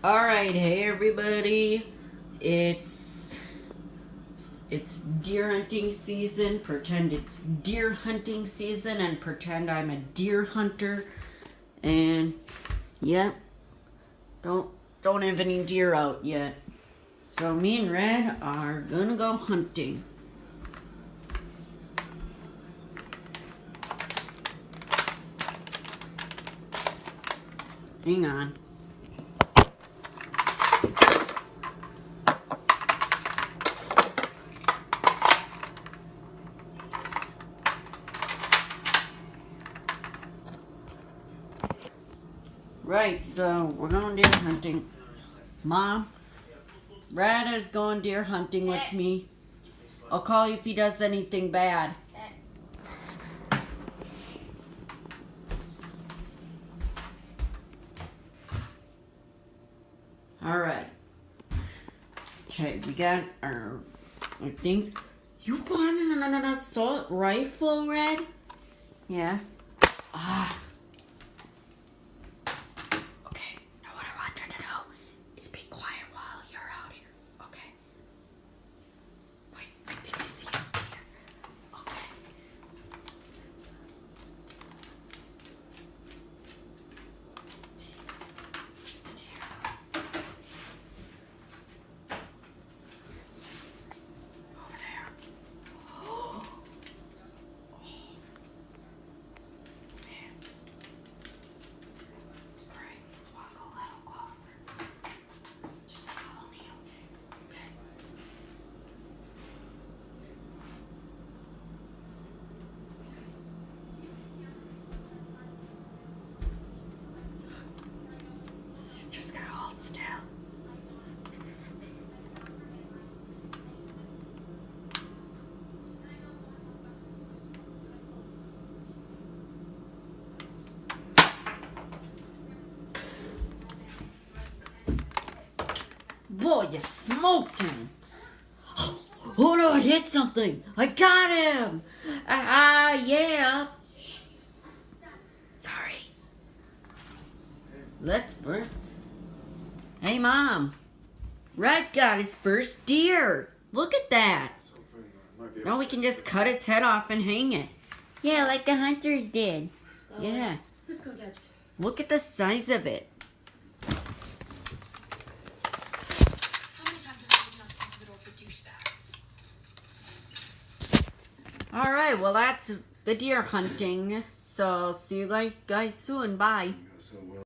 Alright, hey everybody. It's deer hunting season. Pretend it's deer hunting season and pretend I'm a deer hunter. And yeah, don't have any deer out yet. So me and Red are gonna go hunting. Hang on. Right, so we're going deer hunting. Mom, Brad is going deer hunting with me. I'll call you if he does anything bad. Alright. Okay, we got our things. You want an assault rifle, Red? Yes. Okay, now what I want you to do is be quiet while you're out here. Okay. Wait, I think I see you here. Okay. Where's the deer? Over there. Oh. Man. Alright, let's walk a little closer. Just follow me, okay? Okay. He's just gonna hold still. Boy, you smoked him. Oh no, I hit something. I got him. Yeah. Sorry. Hey, Mom. Red got his first deer. Look at that. Now we can just cut his head off and hang it. Yeah, like the hunters did. Yeah. Let's go, Debs. Look at the size of it. How many times have I told you not to answer the door for douchebags? Alright, well that's the deer hunting. So see you guys soon. Bye.